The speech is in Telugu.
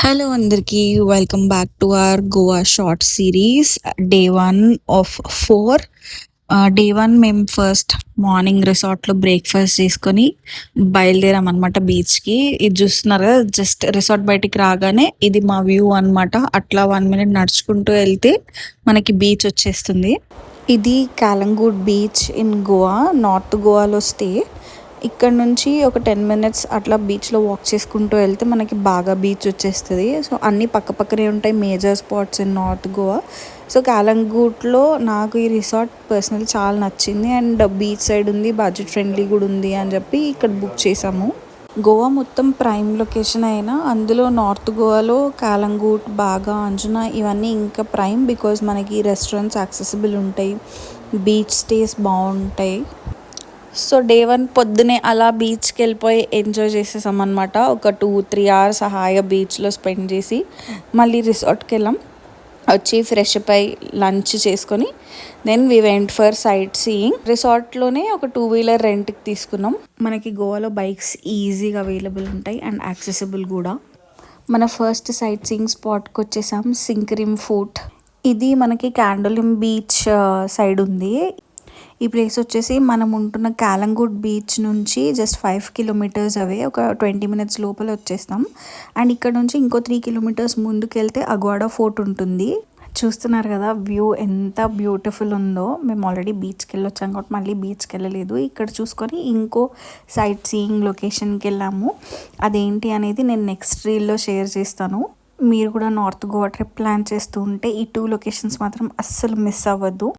హలో అందరికీ welcome back to our Goa short series day 1 of 4. Day 1 మేము ఫస్ట్ మార్నింగ్ రిసార్ట్లో బ్రేక్ఫాస్ట్ చేసుకొని బయలుదేరాం అనమాట బీచ్కి. ఇది చూస్తున్నారు కదా, జస్ట్ రిసార్ట్ బయటికి రాగానే ఇది మా వ్యూ అనమాట. అట్లా 1 మినిట్ నడుచుకుంటూ వెళ్తే మనకి బీచ్ వచ్చేస్తుంది. ఇది కాలంగూట్ బీచ్ ఇన్ గోవా, నార్త్ గోవాలో స్టే. ఇక్కడ నుంచి ఒక 10 మినిట్స్ అట్లా బీచ్లో వాక్ చేసుకుంటూ వెళ్తే మనకి బాగా బీచ్ వచ్చేస్తుంది. సో అన్నీ పక్కపక్కనే ఉంటాయి major spots in north Goa. So కాలంగూట్లో నాకు ఈ రిసార్ట్ పర్సనల్ చాలా నచ్చింది అండ్ బీచ్ సైడ్ ఉంది, బడ్జెట్ ఫ్రెండ్లీ కూడా ఉంది అని చెప్పి ఇక్కడ బుక్ చేసాము. గోవా మొత్తం ప్రైమ్ లొకేషన్ అయినా అందులో నార్త్ గోవాలో కాలంగూట్, బాగా, అంజునా ఇవన్నీ ఇంకా ప్రైమ్. బికాజ్ మనకి రెస్టారెంట్స్ యాక్సెసిబుల్ ఉంటాయి, బీచ్ స్టేస్ బాగుంటాయి. సో డే 1 పొద్దునే అలా బీచ్కి వెళ్ళిపోయి ఎంజాయ్ చేసేసాం అనమాట. ఒక 2-3 అవర్స్ హాయిగా బీచ్లో స్పెండ్ చేసి మళ్ళీ రిసార్ట్కి వెళ్ళాం. వచ్చి ఫ్రెష్ అప్ అయి లంచ్ చేసుకొని then we went for sight seeing. రిసార్ట్లోనే ఒక 2 వీలర్ రెంట్కి తీసుకున్నాం. మనకి గోవాలో బైక్స్ ఈజీగా అవైలబుల్ ఉంటాయి అండ్ యాక్సెసిబుల్ కూడా. మన ఫస్ట్ సైట్ సీయింగ్ స్పాట్కి వచ్చేసాం, సింకరిమ్ ఫోర్ట్. ఇది మనకి క్యాండోలిమ్ బీచ్ సైడ్ ఉంది. ఈ ప్లేస్ వచ్చేసి మనం ఉంటున్న కాలంగూట్ బీచ్ నుంచి జస్ట్ 5 కిలోమీటర్స్ అవే, ఒక 20 మినిట్స్ లోపల వచ్చేస్తాం. అండ్ ఇక్కడ నుంచి ఇంకో 3 కిలోమీటర్స్ ముందుకు వెళ్తే అగ్వాడా ఫోర్ట్ ఉంటుంది. చూస్తున్నారు కదా వ్యూ ఎంత బ్యూటిఫుల్ ఉందో. మేము ఆల్రెడీ బీచ్కి వెళ్ళొచ్చాం కాబట్టి మళ్ళీ బీచ్కి వెళ్ళలేదు. ఇక్కడ చూసుకొని ఇంకో సైట్ సీయింగ్ లొకేషన్కి వెళ్ళాము. అదేంటి అనేది నేను నెక్స్ట్ రీల్లో షేర్ చేస్తాను. మీరు కూడా నార్త్ గోవా ట్రిప్ ప్లాన్ చేస్తూ ఉంటే ఈ 2 లొకేషన్స్ మాత్రం అస్సలు మిస్ అవ్వద్దు.